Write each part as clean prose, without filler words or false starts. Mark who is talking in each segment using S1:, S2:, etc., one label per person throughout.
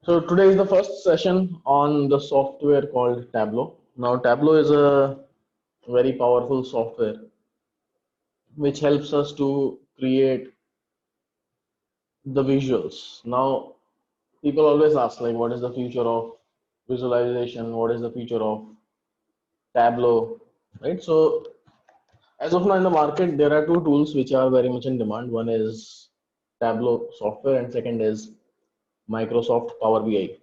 S1: So today is the first session on the software called Tableau. Now Tableau is a very powerful software which helps us to create the visuals. Now people always ask like what is the future of visualization? What is the future of Tableau? Right? So as of now in the market there are two tools which are very much in demand. One is Tableau software and second is Microsoft Power BI.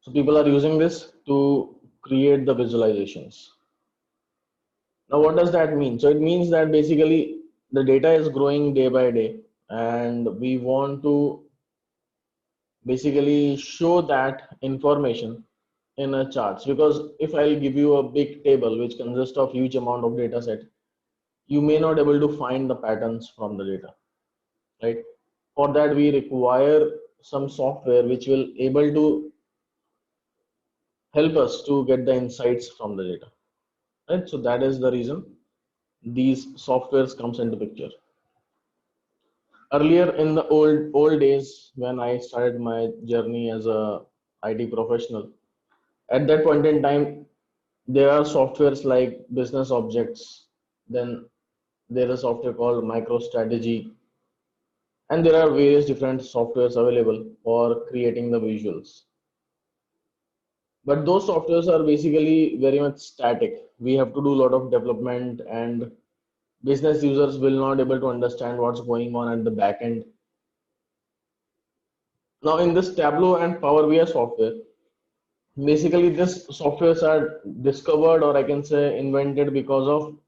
S1: So people are using this to create the visualizations. Now, what does that mean? So it means that basically the data is growing day by day, and we want to basically show that information in a charts. Because if I'll give you a big table which consists of huge amount of data set, you may not able to find the patterns from the data, right? For that, we require some software which will able to help us to get the insights from the data, right? So that is the reason these softwares comes into picture. Earlier in the old days when I started my journey as a IT professional, at that point in time there are softwares like Business Objects, then there is software called MicroStrategy, and there are various different softwares available for creating the visuals. But those softwares are basically very much static. We have to do a lot of development, and business users will not able to understand what's going on at the back end. Now in this Tableau and Power BI software, basically this softwares are discovered, or I can say invented, because of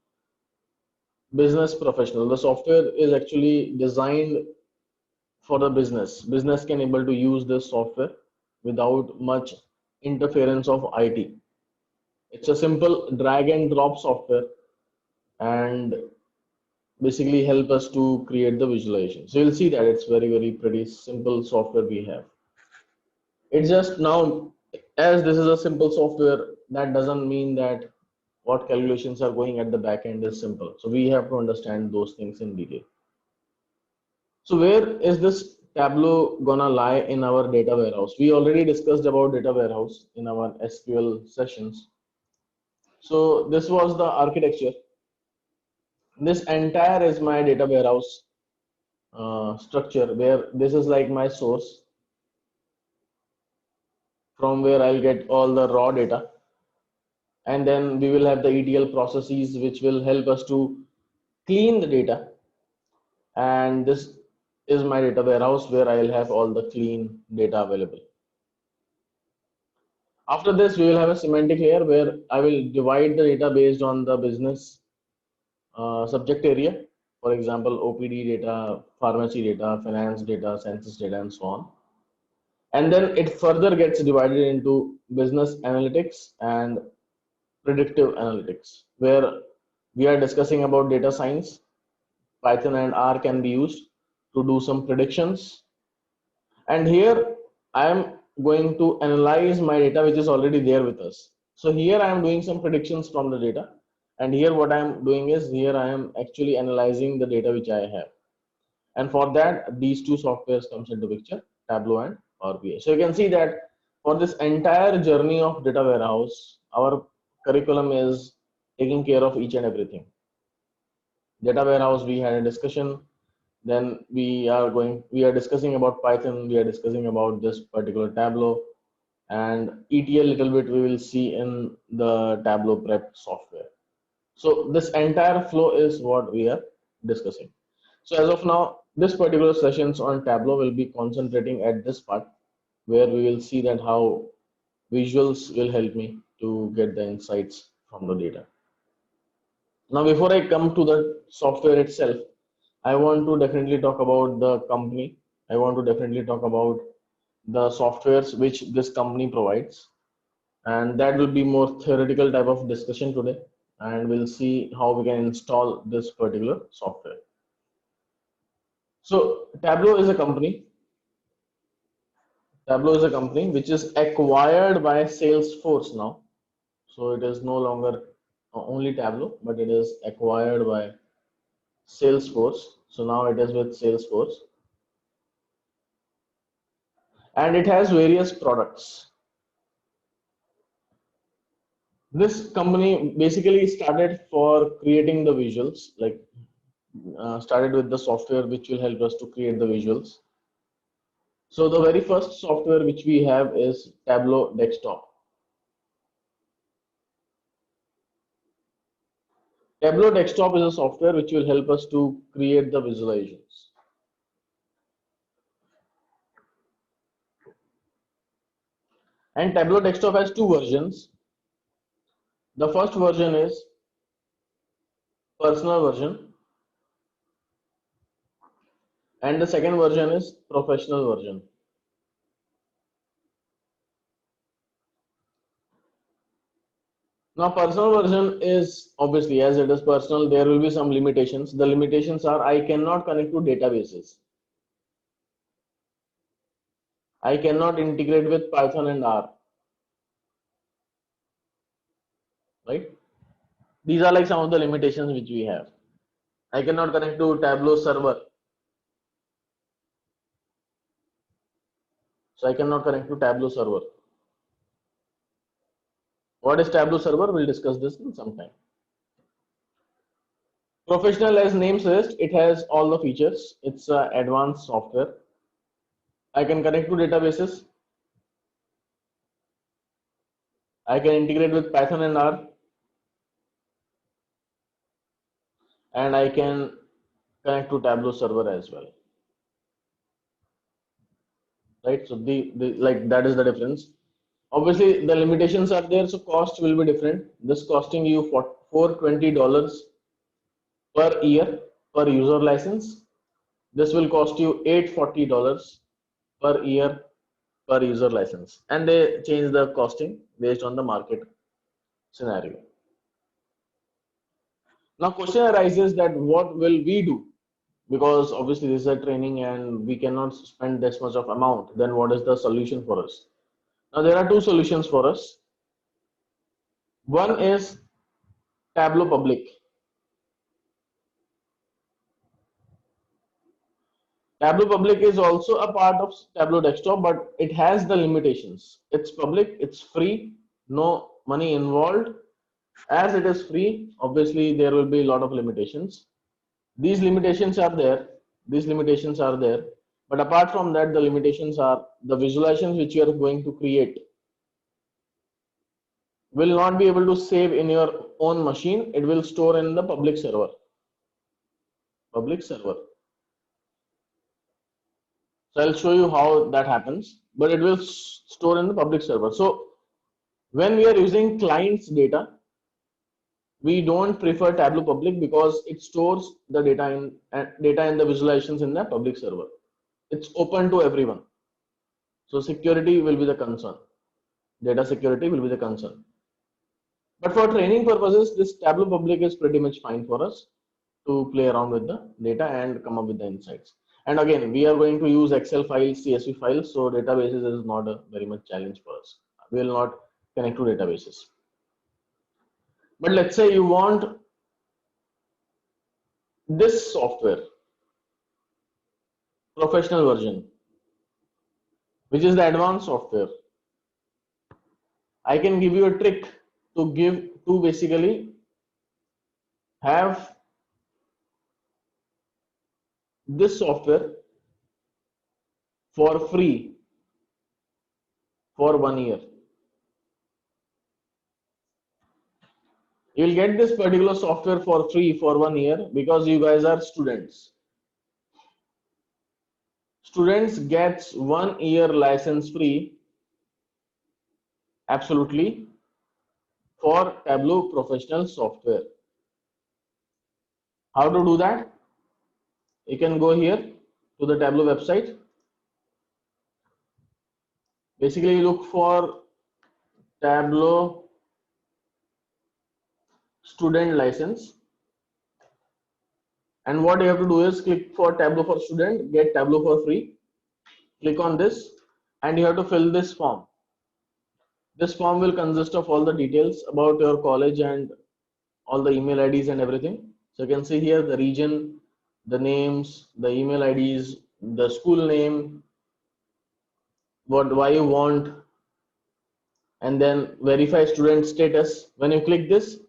S1: business professional. The software is actually designed for the business can able to use this software without much interference of IT. It's a simple drag and drop software, and basically help us to create the visualization. So you'll see that it's very pretty simple software we have. It's just now, as this is a simple software, that doesn't mean that what calculations are going at the back end is simple. So we have to understand those things in detail. So where is this Tableau gonna lie in our data warehouse? We already discussed about data warehouse in our SQL sessions. So this was the architecture. This entire is my data warehouse structure, where this is like my source from where I'll get all the raw data, and then we will have the ETL processes which will help us to clean the data, and this is my data warehouse where I'll have all the clean data available. After this, we will have a semantic layer where I will divide the data based on the business subject area. For example, OPD data, pharmacy data, finance data, census data, and so on. And then it further gets divided into business analytics and predictive analytics, where we are discussing about data science. Python and R can be used to do some predictions. And here I am going to analyze my data which is already there with us. So here I am doing some predictions from the data. And here what I am doing is, here I am actually analyzing the data which I have. And for that, these two softwares comes into picture, Tableau and Power BI. So you can see that for this entire journey of data warehouse, our curriculum is taking care of each and everything. Data warehouse, we had a discussion. Then we are discussing about Python. We are discussing about this particular Tableau, and ETL little bit we will see in the Tableau prep software. So this entire flow is what we are discussing. So as of now, this particular sessions on Tableau will be concentrating at this part, where we will see that how visuals will help me to get the insights from the data. Now, before I come to the software itself, I want to definitely talk about the company. I want to definitely talk about the softwares which this company provides. And that will be more theoretical type of discussion today. And we'll see how we can install this particular software. So Tableau is a company. Tableau is a company which is acquired by Salesforce now. So it is no longer only Tableau, but it is acquired by Salesforce. So now it is with Salesforce. and it has various products. This company basically started for creating the visuals, like started with the software which will help us to create the visuals. So the very first software which we have is Tableau Desktop. Tableau Desktop is a software which will help us to create the visualizations. And Tableau Desktop has two versions. The first version is personal version, and the second version is professional version. Now, personal version is obviously, as it is personal, there will be some limitations. The limitations are I cannot connect to databases. I cannot integrate with Python and R, right? These are like some of the limitations which we have. I cannot connect to Tableau server. So I cannot connect to Tableau server. What is Tableau server? We'll discuss this in some time. Professional, as name suggests, it has all the features. It's advanced software. I can connect to databases. I can integrate with Python and R. And I can connect to Tableau server as well. Right? So the like that is the difference. Obviously, the limitations are there, so cost will be different. This costing you for $420 per year per user license. This will cost you $840 per year per user license, and they change the costing based on the market scenario. Now, question arises that what will we do? Because obviously this is a training and we cannot spend this much of amount. Then what is the solution for us? Now there are two solutions for us. One is Tableau Public. Tableau Public is also a part of Tableau Desktop, but it has the limitations. It's public, it's free, no money involved. As it is free, obviously there will be a lot of limitations. These limitations are there. These limitations are there. But apart from that, the limitations are the visualizations which you are going to create will not be able to save in your own machine. It will store in the public server. Public server. So I'll show you how that happens, but it will store in the public server. So when we are using client's data, we don't prefer Tableau Public because it stores the data in the visualizations in the public server. It's open to everyone. So security will be the concern. Data security will be the concern. But for training purposes, this Tableau Public is pretty much fine for us to play around with the data and come up with the insights. And again, we are going to use Excel files, CSV files, so databases is not a very much challenge for us. We will not connect to databases. But let's say you want this software, professional version, which is the advanced software. I can give you a trick to basically have this software for free for 1 year. You will get this particular software for free for 1 year because you guys are students. Students gets 1 year license free absolutely for Tableau professional software. How to do that? You can go here to the Tableau website. Basically look for Tableau student license, and what you have to do is click for Tableau for student, get Tableau for free. Click on this and you have to fill this form. This form will consist of all the details about your college and all the email IDs and everything. So you can see here the region, the names, the email IDs, the school name, why you want, and then verify student status. When you click this,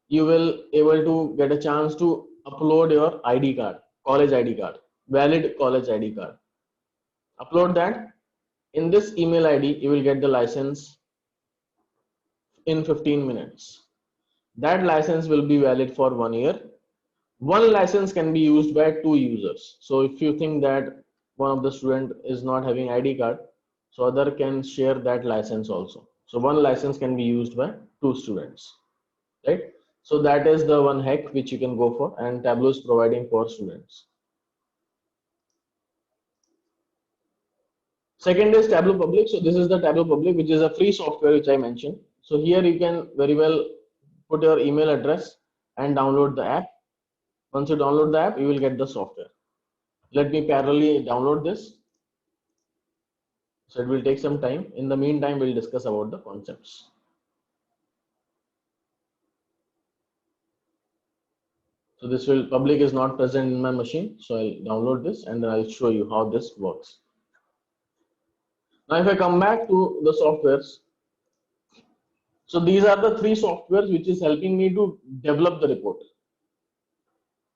S1: you will able to get a chance to upload your ID card, college ID card, valid college ID card. Upload that. In this email ID, you will get the license in 15 minutes. That license will be valid for 1 year. One license can be used by 2 users. So if you think that one of the student is not having ID card, so other can share that license also. So one license can be used by 2 students, right? So that is the one hack which you can go for, and Tableau is providing for students. Second is Tableau Public. So this is the Tableau Public, which is a free software which I mentioned. So here you can very well put your email address and download the app. Once you download the app, you will get the software. Let me parallelly download this. So it will take some time. In the meantime, we'll discuss about the concepts. So this will public is not present in my machine. So I'll download this and then I'll show you how this works. Now, if I come back to the softwares, so these are the 3 softwares which is helping me to develop the report.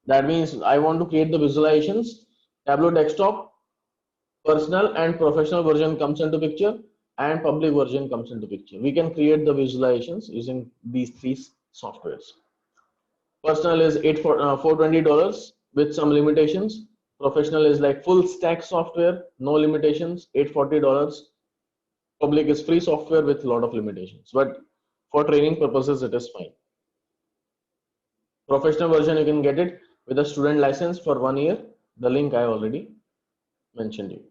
S1: That means I want to create the visualizations. Tableau desktop, personal and professional version comes into picture, and public version comes into picture. We can create the visualizations using these 3 softwares. Personal is $420 with some limitations. Professional is like full stack software, no limitations, $840. Public is free software with a lot of limitations, but for training purposes, it is fine. Professional version, you can get it with a student license for 1 year. The link I already mentioned you.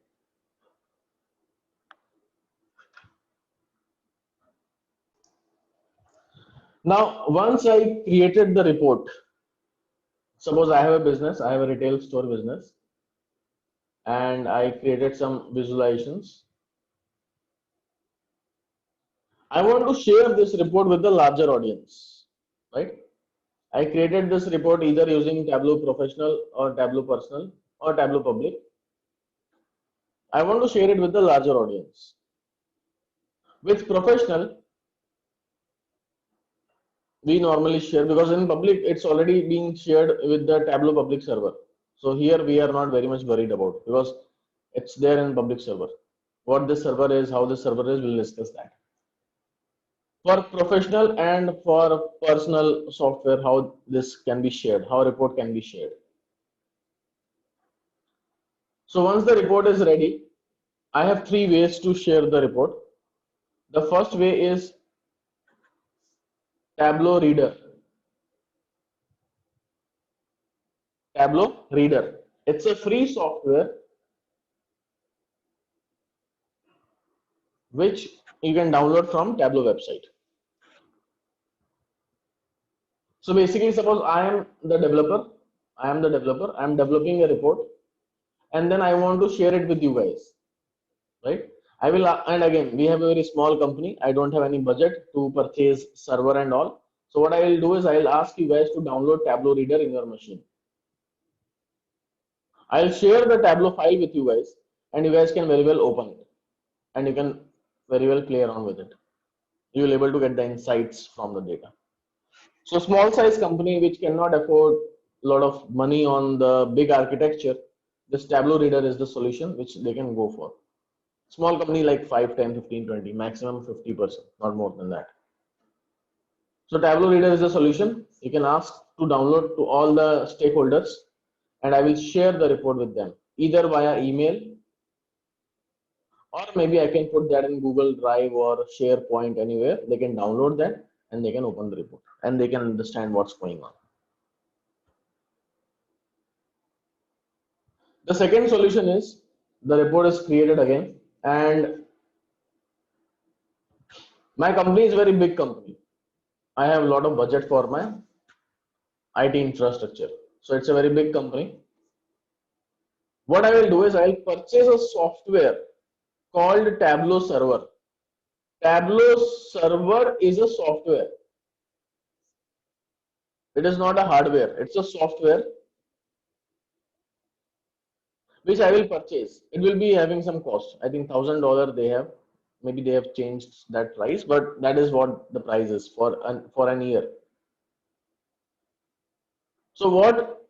S1: Now, once I created the report, suppose I have a business, I have a retail store business, and I created some visualizations. I want to share this report with the larger audience, right? I created this report either using Tableau Professional or Tableau Personal or Tableau Public. I want to share it with the larger audience. With Professional, we normally share, because in public it's already being shared with the Tableau public server. So here we are not very much worried about, because it's there in public server. What this server is, how this server is, we'll discuss that. For professional and for personal software, how this can be shared, how report can be shared. So once the report is ready, I have 3 ways to share the report. The first way is Tableau Reader. Tableau Reader. It's a free software which you can download from Tableau website. So basically, suppose I am the developer, I'm developing a report, and then I want to share it with you guys, right? I will, and again, we have a very small company. I don't have any budget to purchase server and all. So what I will do is I will ask you guys to download Tableau Reader in your machine. I'll share the Tableau file with you guys, and you guys can very well open it, and you can very well play around with it. You will able to get the insights from the data. So small size company which cannot afford a lot of money on the big architecture, this Tableau Reader is the solution which they can go for. Small company like 5, 10, 15, 20, maximum 50%, not more than that. So Tableau Reader is the solution. You can ask to download to all the stakeholders, and I will share the report with them either via email, or maybe I can put that in Google Drive or SharePoint, anywhere. They can download that and they can open the report and they can understand what's going on. The second solution is the report is created again, and my company is a very big company. I have a lot of budget for my IT infrastructure. So it's a very big company. What I will do is I'll purchase a software called Tableau Server. Tableau Server is a software. It is not a hardware, it's a software which I will purchase. It will be having some cost. I think $1,000 they have. Maybe they have changed that price, but that is what the price is for an year. So what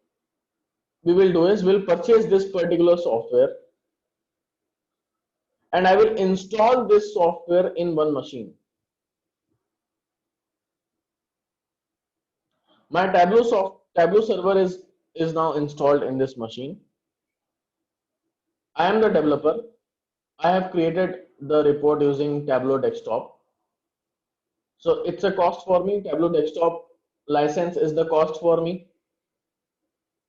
S1: we will do is we'll purchase this particular software, and I will install this software in one machine. My Tableau server is now installed in this machine. I am the developer. I have created the report using Tableau Desktop. So it's a cost for me. Tableau Desktop license is the cost for me.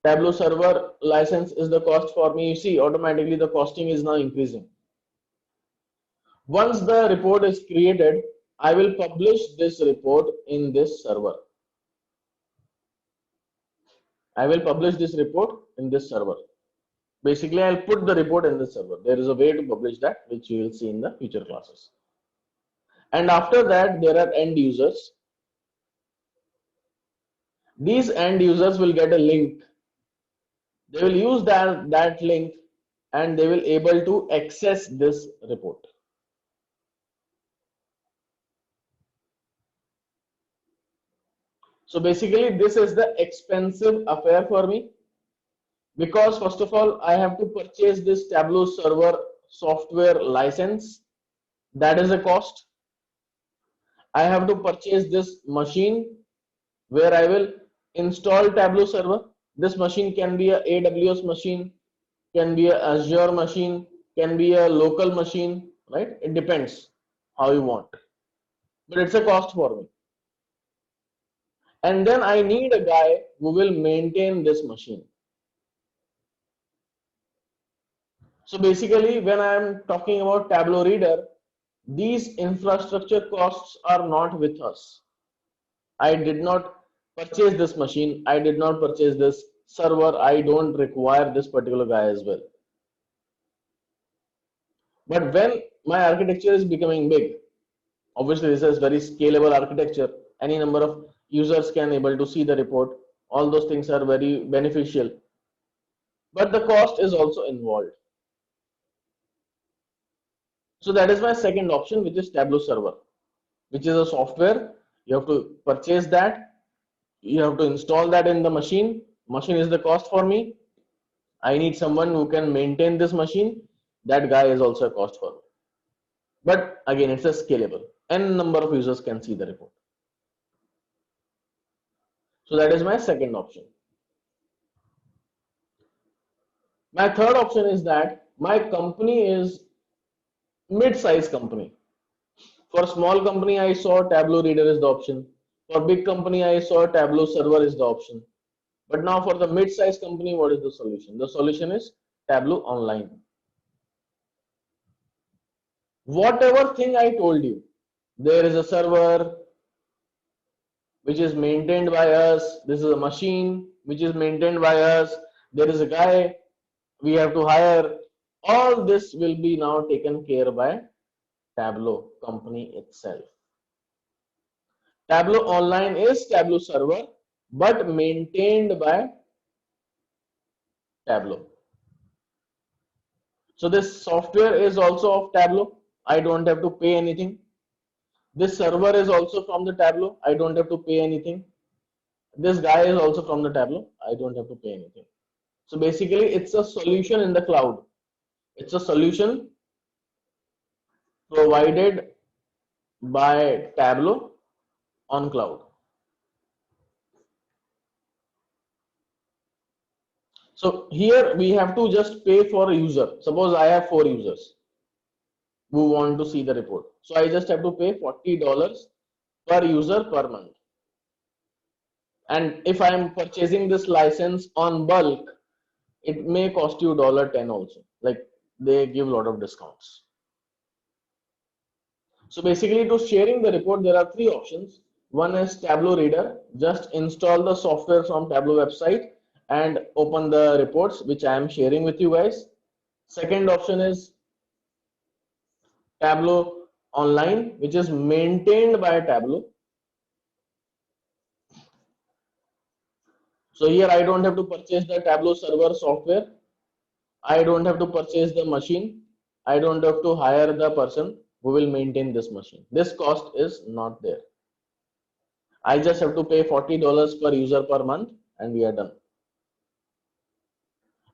S1: Tableau server license is the cost for me. You see, automatically the costing is now increasing. Once the report is created, I will publish this report in this server. I will publish this report in this server. Basically, I'll put the report in this server. There is a way to publish that, which you will see in the future classes. And after that, there are end users. These end users will get a link. They will use that link and they will able to access this report. So basically, this is the expensive affair for me, because first of all, I have to purchase this Tableau server software license. That is a cost. I have to purchase this machine where I will install Tableau server. This machine can be a AWS machine, can be a Azure machine, can be a local machine, right? It depends how you want, but it's a cost for me. And then I need a guy who will maintain this machine. So basically, when I am talking about Tableau Reader, these infrastructure costs are not with us. I did not purchase this machine. I did not purchase this server. I don't require this particular guy as well. But when my architecture is becoming big, obviously this is very scalable architecture. Any number of users can able to see the report. All those things are very beneficial. But the cost is also involved. So that is my second option, which is Tableau server, which is a software. You have to purchase that. You have to install that in the machine. Machine is the cost for me. I need someone who can maintain this machine. That guy is also a cost for me. But again, it's a scalable. N number of users can see the report. So that is my second option. My third option is that my company is mid-size company. For small company, I saw Tableau Reader is the option. For big company, I saw Tableau Server is the option. But now for the mid-size company, what is the solution? The solution is Tableau Online. Whatever thing I told you, there is a server which is maintained by us. This is a machine which is maintained by us. There is a guy we have to hire. All this will be now taken care by Tableau company itself. Tableau Online is Tableau server, but maintained by Tableau. So this software is also of Tableau. I don't have to pay anything. This server is also from the Tableau. I don't have to pay anything. This guy is also from the Tableau. I don't have to pay anything. So basically, it's a solution in the cloud. It's a solution provided by Tableau on cloud. So here we have to just pay for a user. Suppose I have 4 users who want to see the report. So I just have to pay $40 per user per month. And if I am purchasing this license on bulk, it may cost you $10 also. Like they give a lot of discounts. So basically, to sharing the report, there are 3 options. One is Tableau Reader. Just install the software from Tableau website and open the reports, which I am sharing with you guys. Second option is Tableau Online, which is maintained by Tableau. So here I don't have to purchase the Tableau server software. I don't have to purchase the machine. I don't have to hire the person who will maintain this machine. This cost is not there. I just have to pay $40 per user per month and we are done.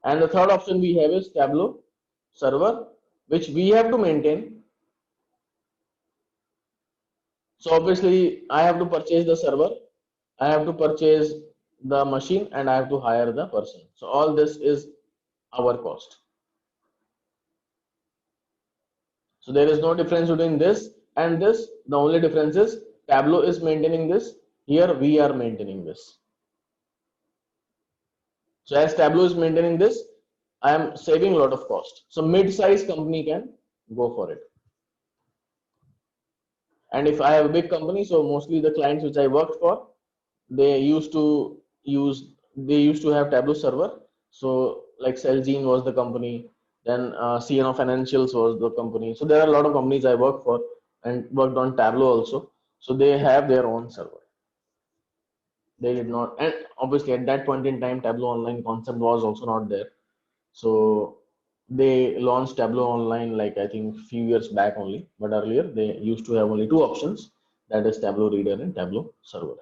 S1: And the third option we have is Tableau server, which we have to maintain. So obviously I have to purchase the server, I have to purchase the machine, and I have to hire the person. So all this is our cost. So there is no difference between this and this. The only difference is Tableau is maintaining this. Here we are maintaining this. So as Tableau is maintaining this, I am saving a lot of cost. So mid-size company can go for it. And if I have a big company, so mostly the clients which I worked for, they used to have Tableau server. So like Celgene was the company, then CNO Financials was the company. So there are a lot of companies I worked for and worked on Tableau also. So they have their own server. They did not, and obviously at that point in time, Tableau Online concept was also not there. So they launched Tableau Online like I think few years back only, but earlier they used to have only two options, that is Tableau Reader and Tableau Server.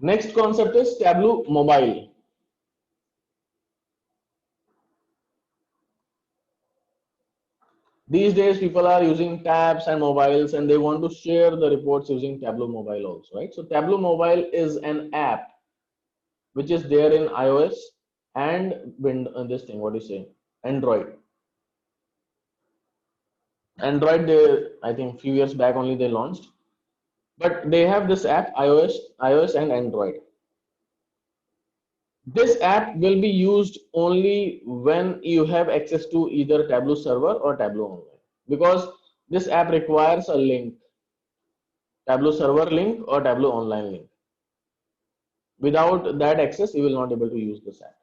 S1: Next concept is Tableau Mobile. These days people are using tabs and mobiles and they want to share the reports using Tableau Mobile also, right? So Tableau Mobile is an app which is there in iOS and this thing, what do you say, Android. Android, they, I think few years back only they launched, but they have this app iOS and Android. This app will be used only when you have access to either Tableau server or Tableau Online, because this app requires a link, Tableau server link or Tableau Online link. Without that access, you will not be able to use this app.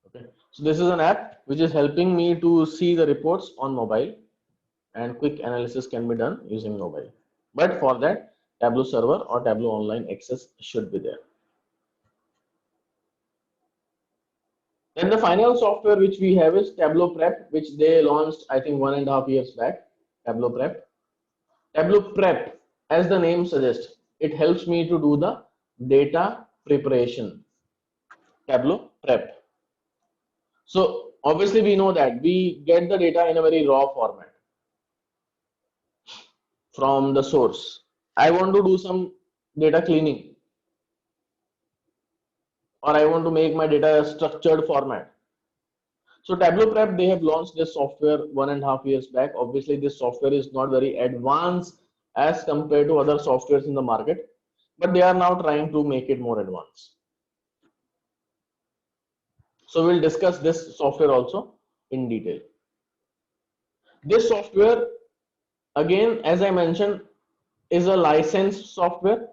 S1: Okay, so this is an app which is helping me to see the reports on mobile, and quick analysis can be done using mobile. But for that, Tableau server or Tableau Online access should be there. Then the final software which we have is Tableau Prep, which they launched I think 1.5 years back. Tableau Prep. Tableau Prep, as the name suggests, it helps me to do the data preparation. Tableau Prep. So obviously we know that we get the data in a very raw format from the source. I want to do some data cleaning, or I want to make my data a structured format. So Tableau Prep, they have launched this software 1.5 years back. Obviously, this software is not very advanced as compared to other softwares in the market, but they are now trying to make it more advanced. So we'll discuss this software also in detail. This software, again, as I mentioned, is a licensed software.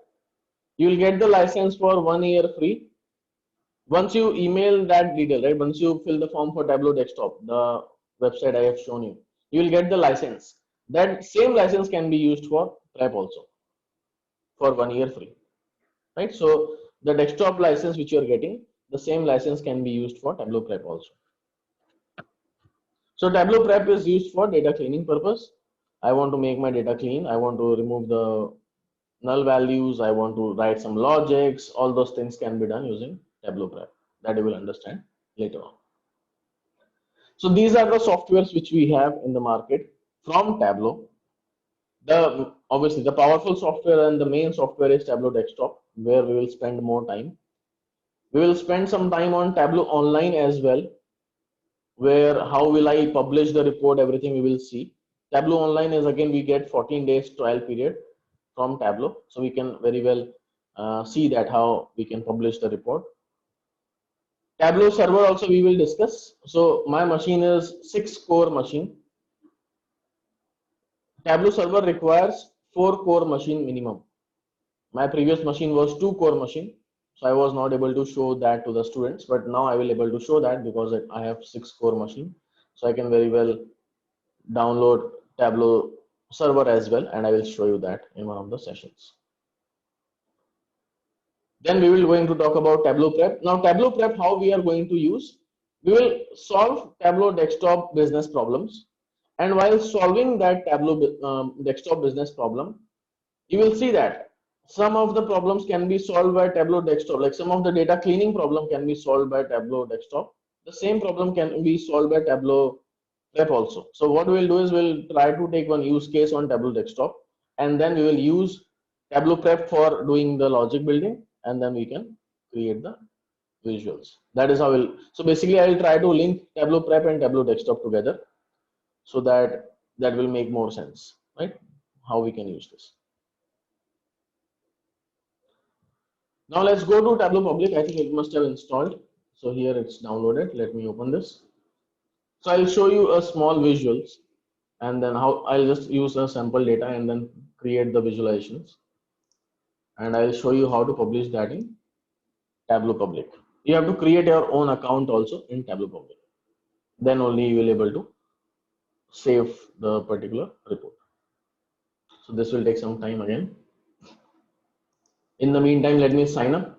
S1: You will get the license for 1 year free. Once you email that detail, right? Once you fill the form for Tableau Desktop, the website I have shown you, you will get the license. That same license can be used for Prep also for 1 year free, right? So the desktop license which you are getting, the same license can be used for Tableau Prep also. So Tableau Prep is used for data cleaning purpose. I want to make my data clean. I want to remove the null values. I want to write some logics. All those things can be done using Tableau Prep. That you will understand later on. So these are the softwares which we have in the market from Tableau. Obviously the powerful software and the main software is Tableau Desktop, where we will spend more time. We will spend some time on Tableau Online as well, where how will I publish the report, everything we will see. Tableau Online is, again, we get 14 days trial period from Tableau, so we can very well see that how we can publish the report. Tableau server also we will discuss. So my machine is 6-core machine. Tableau server requires 4-core machine minimum. My previous machine was 2-core machine, so I was not able to show that to the students, but now I will able to show that because I have 6-core machine, so I can very well download Tableau server as well, and I will show you that in one of the sessions. Then we will going to talk about Tableau Prep. Now Tableau Prep, how we are going to use, we will solve Tableau desktop business problems. And while solving that Tableau desktop business problem, you will see that some of the problems can be solved by Tableau desktop, like some of the data cleaning problem can be solved by Tableau desktop. The same problem can be solved by Tableau Prep also. So what we'll do is we'll try to take one use case on Tableau desktop, and then we will use Tableau Prep for doing the logic building, and then we can create the visuals. That is how we'll, so basically I will try to link Tableau Prep and Tableau desktop together, so that will make more sense, right? How we can use this. Now let's go to Tableau Public. I think it must have installed. So here it's downloaded. Let me open this. So I'll show you a small visuals, and then how I'll just use a sample data and then create the visualizations. And I'll show you how to publish that in Tableau Public. You have to create your own account also in Tableau Public. Then only you will able to save the particular report. So this will take some time again. In the meantime, let me sign up.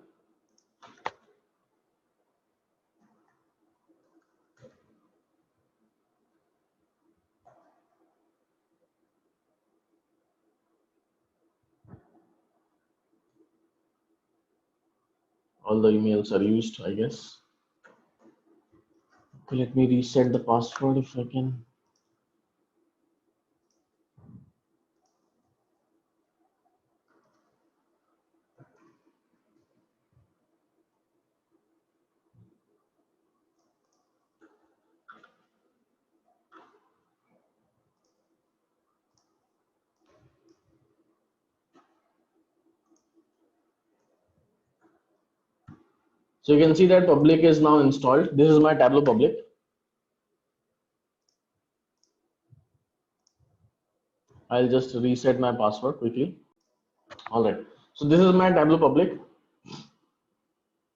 S1: All the emails are used, I guess. Okay, let me reset the password if I can. So you can see that public is now installed. This is my Tableau Public. I'll just reset my password quickly. All right. So this is my Tableau Public.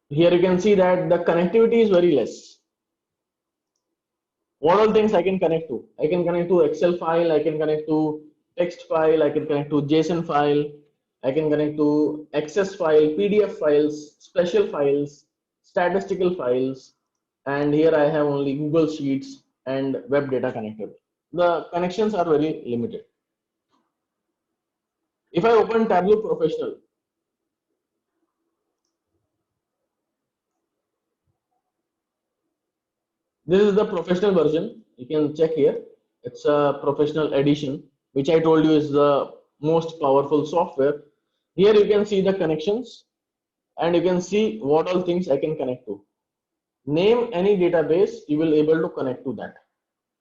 S1: Here you can see that the connectivity is very less. What all things I can connect to? I can connect to Excel file. I can connect to text file. I can connect to JSON file. I can connect to Access file, PDF files, special files, statistical files, and here I have only Google Sheets and web data connected. The connections are very limited. If I open Tableau Professional, this is the professional version. You can check here. It's a professional edition, which I told you is the most powerful software. Here you can see the connections, and you can see what all things I can connect to. Name any database, you will able to connect to that.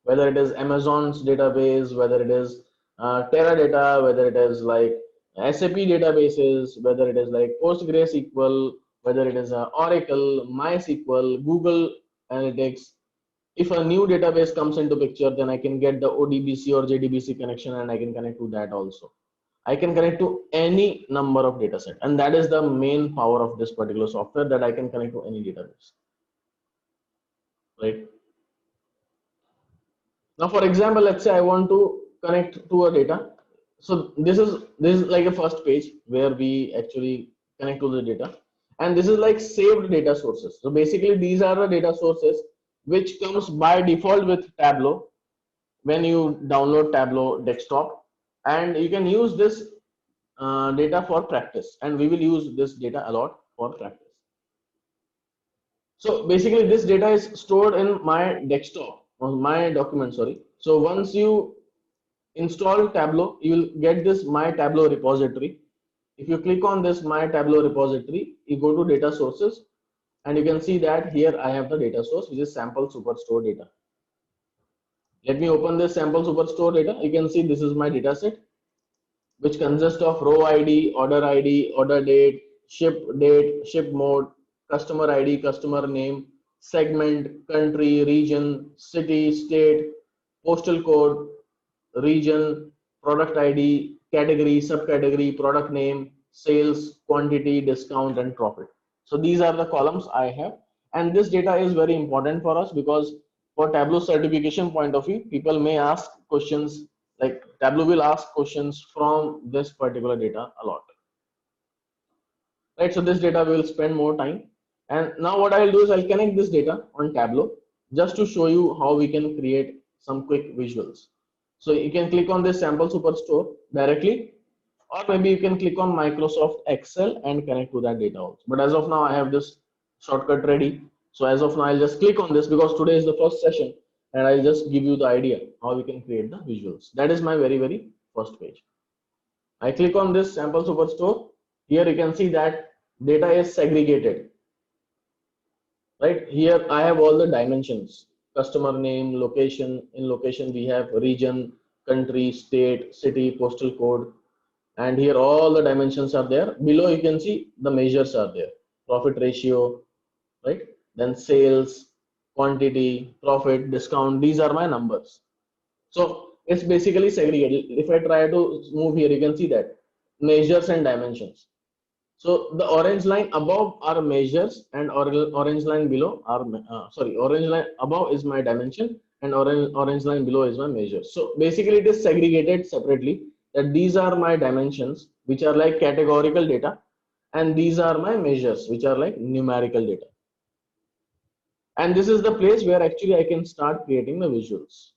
S1: Whether it is Amazon's database, whether it is Teradata, whether it is like SAP databases, whether it is like PostgreSQL, whether it is Oracle, MySQL, Google Analytics. If a new database comes into picture, then I can get the ODBC or JDBC connection, and I can connect to that also. I can connect to any number of data set, and that is the main power of this particular software, that I can connect to any database, right? Now, for example, let's say I want to connect to a data. So this is like a first page where we actually connect to the data, and this is like saved data sources. So basically, these are the data sources which comes by default with Tableau when you download Tableau desktop, and you can use this data for practice, and we will use this data a lot for practice. So basically, this data is stored in my desktop, or my document, sorry. So once you install Tableau, you will get this My Tableau repository. If you click on this My Tableau repository, you go to data sources, and you can see that here I have the data source, which is sample superstore data. Let me open this sample superstore data. You can see this is my data set, which consists of row ID, order date, ship mode, customer ID, customer name, segment, country, region, city, state, postal code, region, product ID, category, subcategory, product name, sales, quantity, discount, and profit. So these are the columns I have. And this data is very important for us, because for Tableau certification point of view, people may ask questions, like Tableau will ask questions from this particular data a lot. right? So this data we will spend more time. And now what I will do is I'll connect this data on Tableau just to show you how we can create some quick visuals. So you can click on this sample superstore directly, or maybe you can click on Microsoft Excel and connect to that data also. But as of now, I have this shortcut ready. So as of now, I'll just click on this because today is the first session, and I'll just give you the idea how we can create the visuals. That is my very first page. I click on this sample superstore. Here you can see that data is segregated. Right here, I have all the dimensions: customer name, location. In location, we have region, country, state, city, postal code, and here all the dimensions are there. Below you can see the measures are there: profit ratio, right? Then sales, quantity, profit, discount. These are my numbers. So it's basically segregated. If I try to move here, you can see that measures and dimensions. So the orange line above are measures, and orange line below are orange line above is my dimension, and orange line below is my measure. So basically it is segregated separately, that these are my dimensions, which are like categorical data, and these are my measures, which are like numerical data. And this is the place where actually I can start creating the visuals.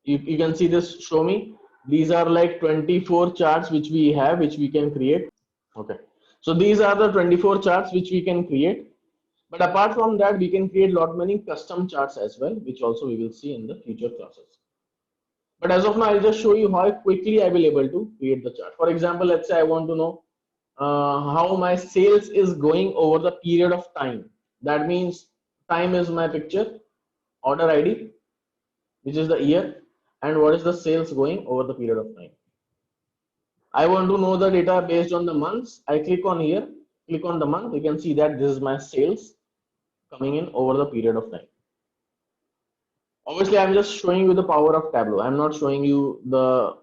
S1: You can see this, show me. These are like 24 charts which we have, which we can create. Okay, so these are the 24 charts which we can create. But apart from that, we can create lot many custom charts as well, which also we will see in the future classes. But as of now, I'll just show you how quickly I will able to create the chart. For example, let's say I want to know how my sales is going over the period of time. That means time is my picture, order ID, which is the year, and what is the sales going over the period of time. I want to know the data based on the months. I click on here, click on the month. You can see that this is my sales coming in over the period of time. Obviously, I'm just showing you the power of Tableau. I'm not showing you the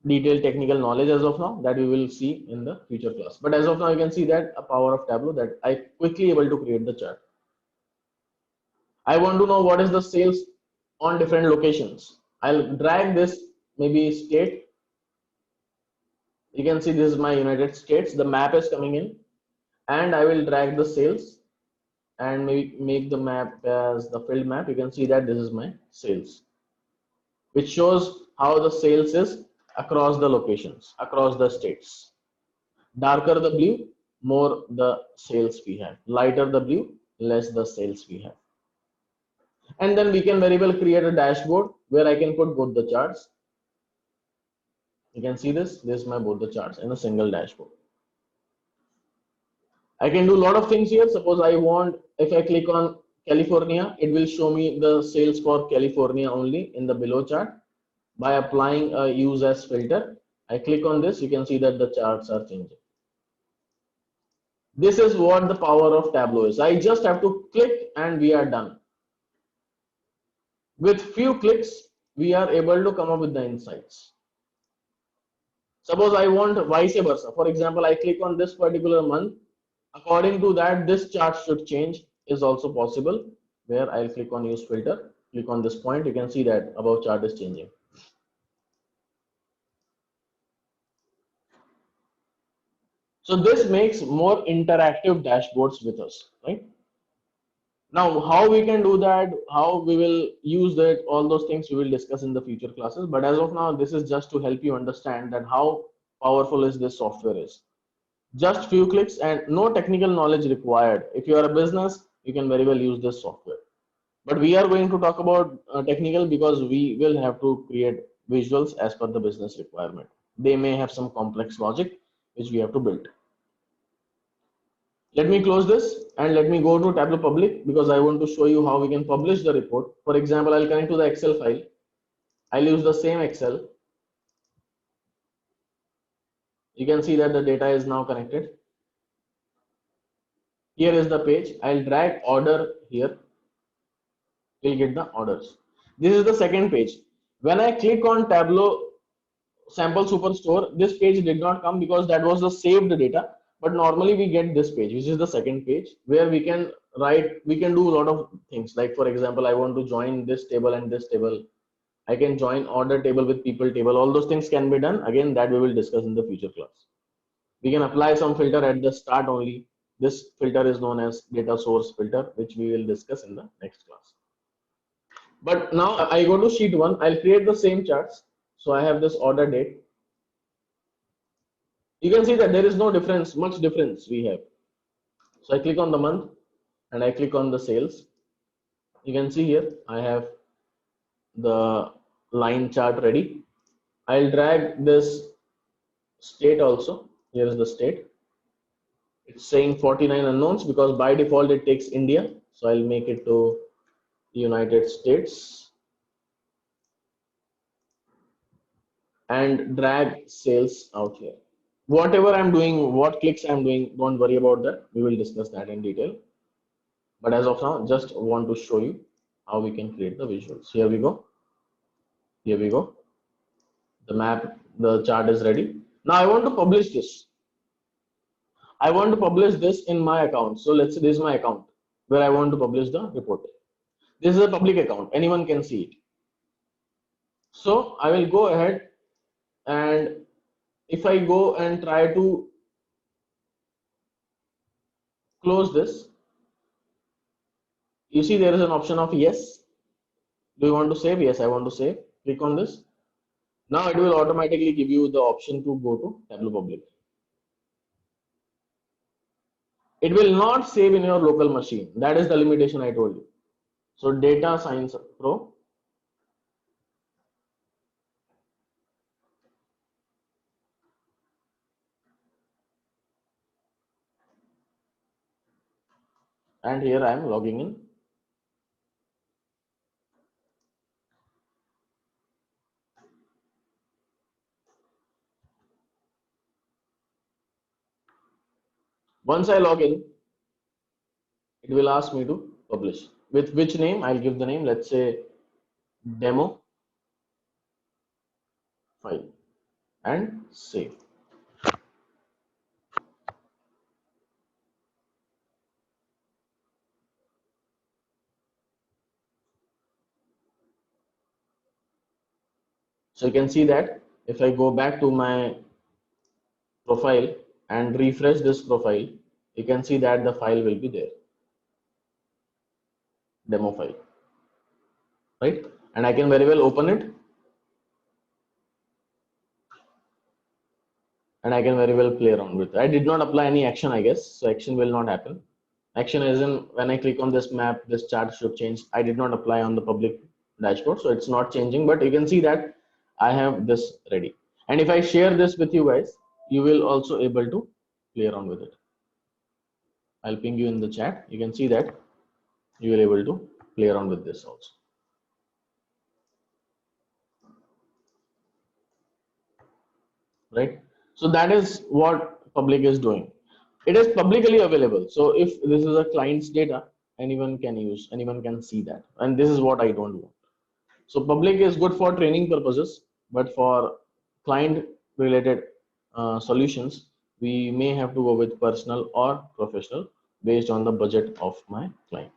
S1: detailed technical knowledge as of now, that we will see in the future class. But as of now, you can see that a power of Tableau, that I quickly able to create the chart. I want to know what is the sales on different locations. I'll drag this maybe state. You can see this is my United States. The map is coming in, and I will drag the sales and maybe make the map as the field map. You can see that this is my sales, which shows how the sales is across the locations, across the states. Darker the blue, more the sales we have. Lighter the blue, less the sales we have. And then we can very well create a dashboard where I can put both the charts. You can see this is my both the charts in a single dashboard. I can do a lot of things here. Suppose I want, if I click on California, it will show me the sales for California only in the below chart. By applying a use as filter, I click on this, you can see that the charts are changing. This is what the power of Tableau is. I just have to click and we are done. With few clicks, we are able to come up with the insights. Suppose I want vice versa. For example, I click on this particular month. According to that, this chart should change is also possible, where I'll click on use filter, click on this point, you can see that above chart is changing. So this makes more interactive dashboards with us, right? Now, how we can do that, how we will use that, all those things we will discuss in the future classes. But as of now, this is just to help you understand that how powerful is this software is. Just few clicks and no technical knowledge required. If you are a business, you can very well use this software. But we are going to talk about technical because we will have to create visuals as per the business requirement. They may have some complex logic which we have to build. Let me close this and let me go to Tableau Public because I want to show you how we can publish the report. For example, I'll connect to the Excel file. I'll use the same Excel. You can see that the data is now connected. Here is the page. I'll drag order here. We'll get the orders. This is the second page. When I click on Tableau Sample Superstore, this page did not come because that was the saved data. But normally we get this page, which is the second page, where we can write, we can do a lot of things. Like for example, I want to join this table and this table. I can join order table with people table. All those things can be done. Again, that we will discuss in the future class. We can apply some filter at the start only. This filter is known as data source filter, which we will discuss in the next class. But now I go to sheet 1. I'll create the same charts. So I have this order date. You can see that there is no difference, much difference we have. So I click on the month and I click on the sales. You can see here I have the line chart ready. I'll drag this state also. Here is the state. It's saying 49 unknowns because by default it takes India. So I'll make it to United States and drag sales out here. Whatever I'm doing, what clicks I'm doing, don't worry about that. We will discuss that in detail. But as of now, just want to show you how we can create the visuals. Here we go. Here we go. The map, the chart is ready. Now I want to publish this. I want to publish this in my account. So let's say this is my account where I want to publish the report. This is a public account. Anyone can see it. So I will go ahead, and if I go and try to close this, you see there is an option of yes. Do you want to save? Yes, I want to save. Click on this. Now it will automatically give you the option to go to Tableau Public. It will not save in your local machine. That is the limitation I told you. So Data Science Pro. And here I am logging in. Once I log in, it will ask me to publish. With which name? I'll give the name. Let's say demo file and save. So you can see that if I go back to my profile and refresh this profile, you can see that the file will be there. Demo file, right? And I can very well open it. And I can very well play around with it. I did not apply any action, I guess. So action will not happen. Action is in when I click on this map, this chart should change. I did not apply on the public dashboard, so it's not changing, but you can see that I have this ready. And if I share this with you guys, you will also able to play around with it. I'll ping you in the chat. You can see that you will able to play around with this also. Right? So that is what public is doing. It is publicly available. So if this is a client's data, anyone can use, anyone can see that. And this is what I don't want. So public is good for training purposes, but for client related solutions, we may have to go with personal or professional based on the budget of my client.